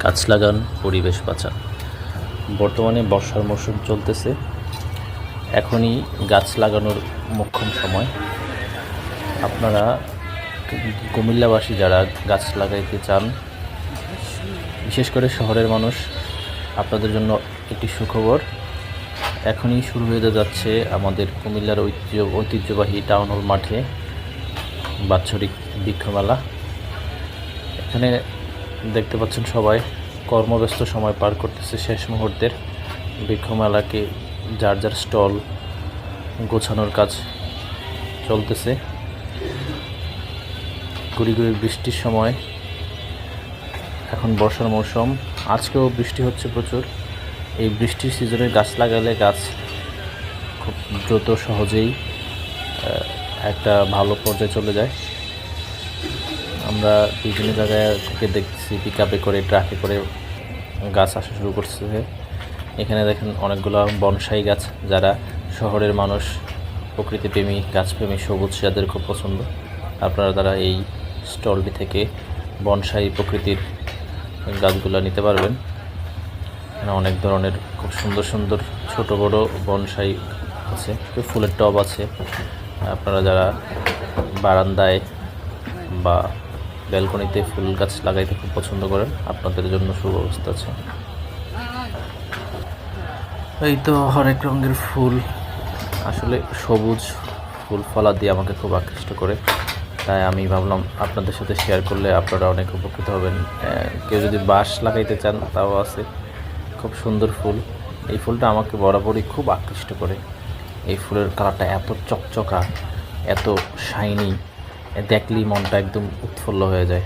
গাছ লাগান, পরিবেশ বাঁচান। বর্তমানে বর্ষার মৌসুম চলতেছে, এখনই গাছ লাগানোর মোক্ষম সময়। আপনারা কুমিল্লাবাসী যারা গাছ লাগাইতে চান, বিশেষ করে শহরের মানুষ, আপনাদের জন্য একটি সুখবর। এখনই শুরু হয়ে যাচ্ছে আমাদের কুমিল্লার ঐতিহ্যবাহী টাউন হল মাঠে বাৎসরিক বৃক্ষমেলা। এখানে দেখতে পাচ্ছেন সবাই কর্মব্যস্ত সময় পার করতেছে, শেষ মুহূর্তের বৃক্ষমেলাকে যার যার স্টল গোছানোর কাজ চলতেছে। গুড়ি গুড়ি বৃষ্টির সময়, এখন বর্ষার মৌসুম, আজকেও বৃষ্টি হচ্ছে প্রচুর। এই বৃষ্টির সিজনে গাছ লাগালে গাছ খুব দ্রুত সহজেই একটা ভালো পর্যায়ে চলে যায়। আমরা বিভিন্ন জায়গায় থেকে দেখছি পিকআপে করে, ট্রাকে করে গাছ আসা শুরু করছে। এখানে দেখেন অনেকগুলো বনসাই গাছ, যারা শহরের মানুষ, প্রকৃতিপ্রেমী, গাছপ্রেমী, সবুজ, যাদের খুব পছন্দ, আপনারা তারা এই স্টলটি থেকে বনসাই প্রকৃতির গাছগুলো নিতে পারবেন। এখানে অনেক ধরনের খুব সুন্দর সুন্দর ছোট বড় বনসাই আছে, ফুলের টব আছে। আপনারা যারা বারান্দায় বা ব্যালকনিতে ফুল গাছ লাগাইতে খুব পছন্দ করেন, আপনাদের জন্য সুব্যবস্থা আছে। এই তো হরেক রঙের ফুল, আসলে সবুজ ফুল ফলা দিয়ে আমাকে খুব আকৃষ্ট করে, তাই আমি ভাবলাম আপনাদের সাথে শেয়ার করলে আপনারা অনেক উপকৃত হবেন। কেউ যদি বাঁশ লাগাইতে চান তাও আছে, খুব সুন্দর ফুল। এই ফুলটা আমাকে বরাবরই খুব আকৃষ্ট করে। এই ফুলের কালারটা এত চকচকা, এত শাইনি, দেখলেই মনটা একদম উৎফুল্ল হয়ে যায়।